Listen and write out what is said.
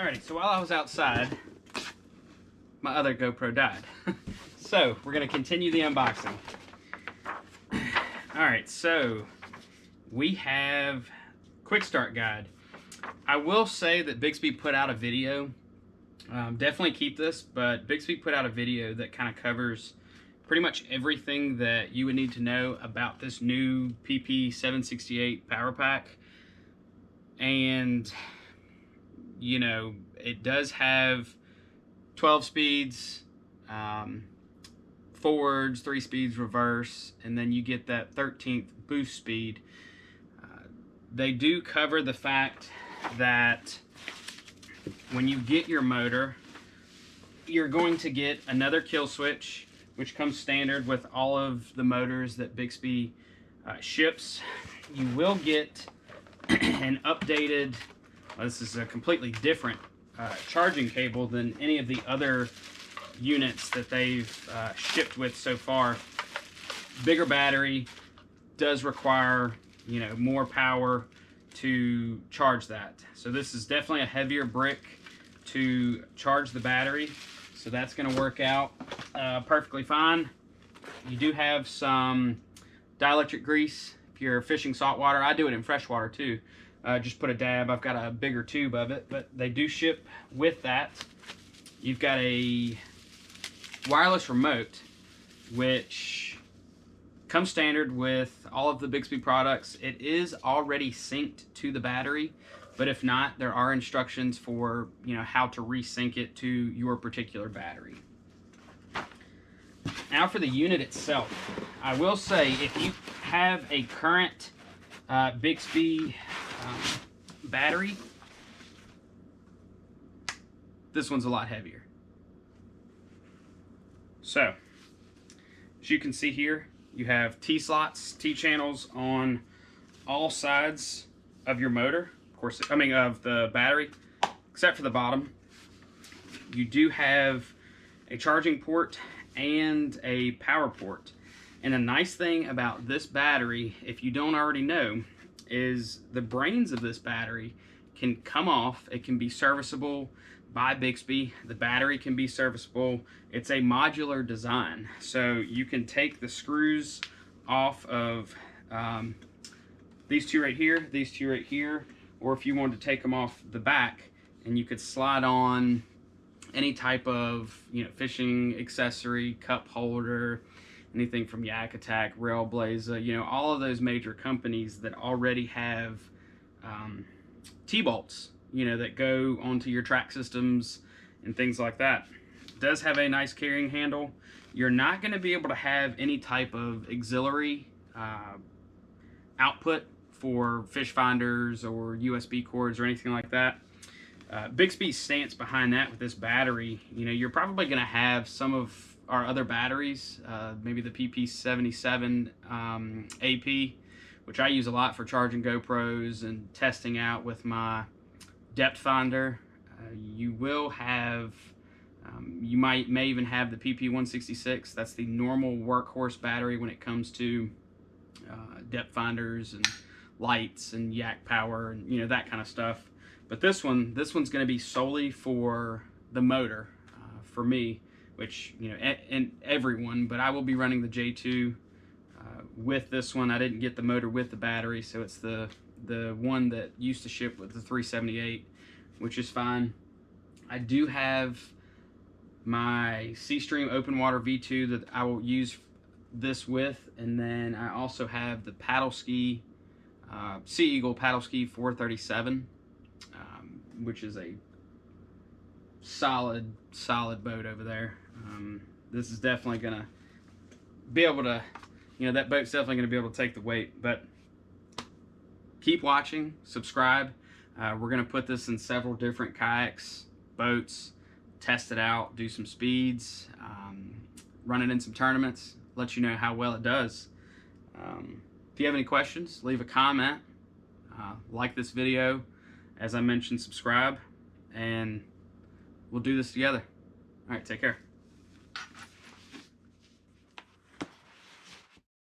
Alrighty, so while I was outside, my other GoPro died. So we're gonna continue the unboxing. Alright, so we have quick start guide. I will say that Bixpy put out a video. Definitely keep this, but Bixpy put out a video that kind of covers pretty much everything that you would need to know about this new PP-768 power pack. And you know, it does have 12 speeds, forwards, 3 speeds reverse, and then you get that 13th boost speed. They do cover the fact that when you get your motor, you're going to get another kill switch, which comes standard with all of the motors that Bixpy ships. You will get an updated, well, this is a completely different charging cable than any of the other units that they've shipped with so far. Bigger battery, does require, you know, more power to charge that. So this is definitely a heavier brick to charge the battery. So that's going to work out perfectly fine. You do have some dielectric grease if you're fishing saltwater. I do it in freshwater too. Just put a dab. I've got a bigger tube of it, but they do ship with that. You've got a wireless remote, which comes standard with all of the Bixpy products. It is already synced to the battery, but if not, there are instructions for, you know, how to resync it to your particular battery. Now for the unit itself, I will say if you have a current Bixpy battery, this one's a lot heavier. So, as you can see here, you have T-slots, T-channels on all sides of your motor. Of course, I mean of the battery, except for the bottom. You do have a charging port and a power port. And the nice thing about this battery, if you don't already know, is the brains of this battery can come off. It can be serviceable by Bixpy. The battery can be serviceable. It's a modular design, so you can take the screws off of these two right here, these two right here, or if you wanted to take them off the back, and you could slide on any type of, you know, fishing accessory, cup holder, anything from Yak Attack, Railblazer, you know, all of those major companies that already have T-bolts, you know, that go onto your track systems and things like that. It does have a nice carrying handle. You're not going to be able to have any type of auxiliary output for fish finders or USB cords or anything like that. Bixpy's stance behind that with this battery, you know, you're probably going to have some of our other batteries, maybe the PP-768 AP, which I use a lot for charging GoPros and testing out with my depth finder. You will have, you may even have the PP-166. That's the normal workhorse battery when it comes to depth finders and lights and yak power and, you know, that kind of stuff. But this one's going to be solely for the motor, for me, which, you know, and everyone, but I will be running the J2 with this one. I didn't get the motor with the battery, so it's the one that used to ship with the 378, which is fine. I do have my Seastream open water V2 that I will use this with, and then I also have the paddle ski, Sea Eagle paddle ski 437, which is a solid boat over there. This is definitely gonna be able to, you know, that boat's definitely gonna be able to take the weight. But keep watching, subscribe. We're gonna put this in several different kayaks, boats, test it out, do some speeds, run it in some tournaments, let you know how well it does. If you have any questions, leave a comment, like this video, as I mentioned, subscribe, and we'll do this together. All right, take care.